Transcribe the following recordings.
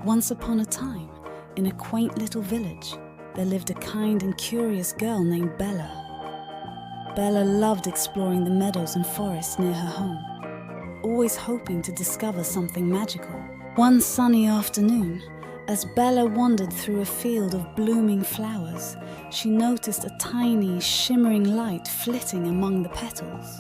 Once upon a time, in a quaint little village, there lived a kind and curious girl named Bella. Bella loved exploring the meadows and forests near her home, always hoping to discover something magical. One sunny afternoon, as Bella wandered through a field of blooming flowers, she noticed a tiny, shimmering light flitting among the petals.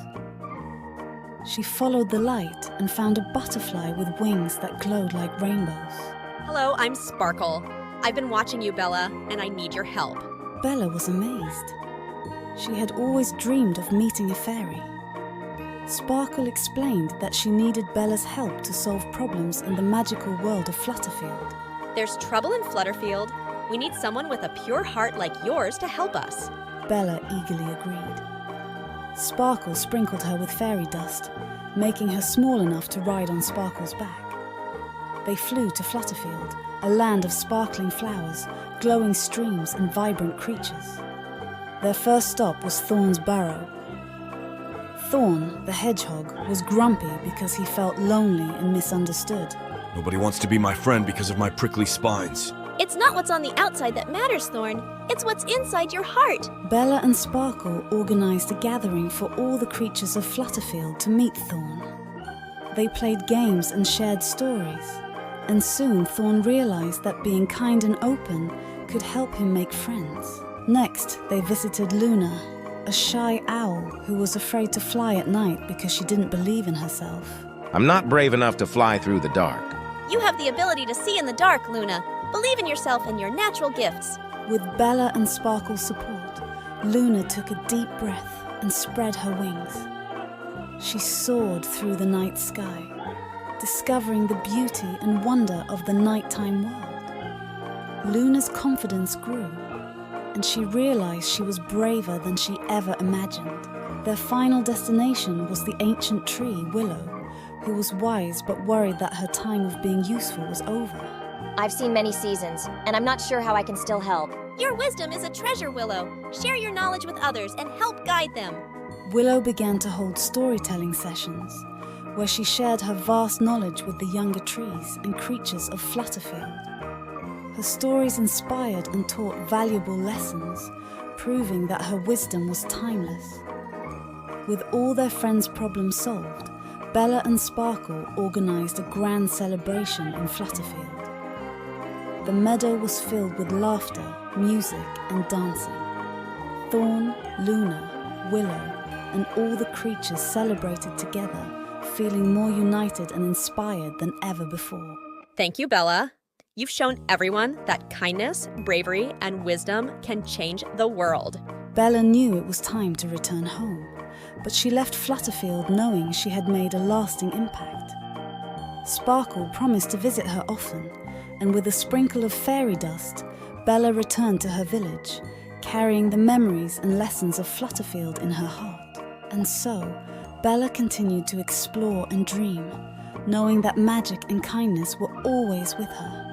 She followed the light and found a butterfly with wings that glowed like rainbows. Hello, I'm Sparkle. I've been watching you, Bella, and I need your help. Bella was amazed. She had always dreamed of meeting a fairy. Sparkle explained that she needed Bella's help to solve problems in the magical world of Flutterfield. There's trouble in Flutterfield. We need someone with a pure heart like yours to help us. Bella eagerly agreed. Sparkle sprinkled her with fairy dust, making her small enough to ride on Sparkle's back. They flew to Flutterfield, a land of sparkling flowers, glowing streams and vibrant creatures. Their first stop was Thorn's burrow. Thorn, the hedgehog, was grumpy because he felt lonely and misunderstood. Nobody wants to be my friend because of my prickly spines. It's not what's on the outside that matters, Thorn. It's what's inside your heart. Bella and Sparkle organized a gathering for all the creatures of Flutterfield to meet Thorn. They played games and shared stories, and soon Thorn realized that being kind and open could help him make friends. Next, they visited Luna, a shy owl who was afraid to fly at night because she didn't believe in herself. I'm not brave enough to fly through the dark. You have the ability to see in the dark, Luna. Believe in yourself and your natural gifts. With Bella and Sparkle's support, Luna took a deep breath and spread her wings. She soared through the night sky, discovering the beauty and wonder of the nighttime world. Luna's confidence grew, and she realized she was braver than she ever imagined. Their final destination was the ancient tree, Willow, who was wise but worried that her time of being useful was over. I've seen many seasons, and I'm not sure how I can still help. Your wisdom is a treasure, Willow. Share your knowledge with others and help guide them. Willow began to hold storytelling sessions, where she shared her vast knowledge with the younger trees and creatures of Flutterfield. Her stories inspired and taught valuable lessons, proving that her wisdom was timeless. With all their friends' problems solved, Bella and Sparkle organized a grand celebration in Flutterfield. The meadow was filled with laughter, music, and dancing. Thorn, Luna, Willow, and all the creatures celebrated together, feeling more united and inspired than ever before. Thank you, Bella. You've shown everyone that kindness, bravery, and wisdom can change the world. Bella knew it was time to return home, but she left Flutterfield knowing she had made a lasting impact. Sparkle promised to visit her often, and with a sprinkle of fairy dust, Bella returned to her village, carrying the memories and lessons of Flutterfield in her heart. And so, Bella continued to explore and dream, knowing that magic and kindness were always with her.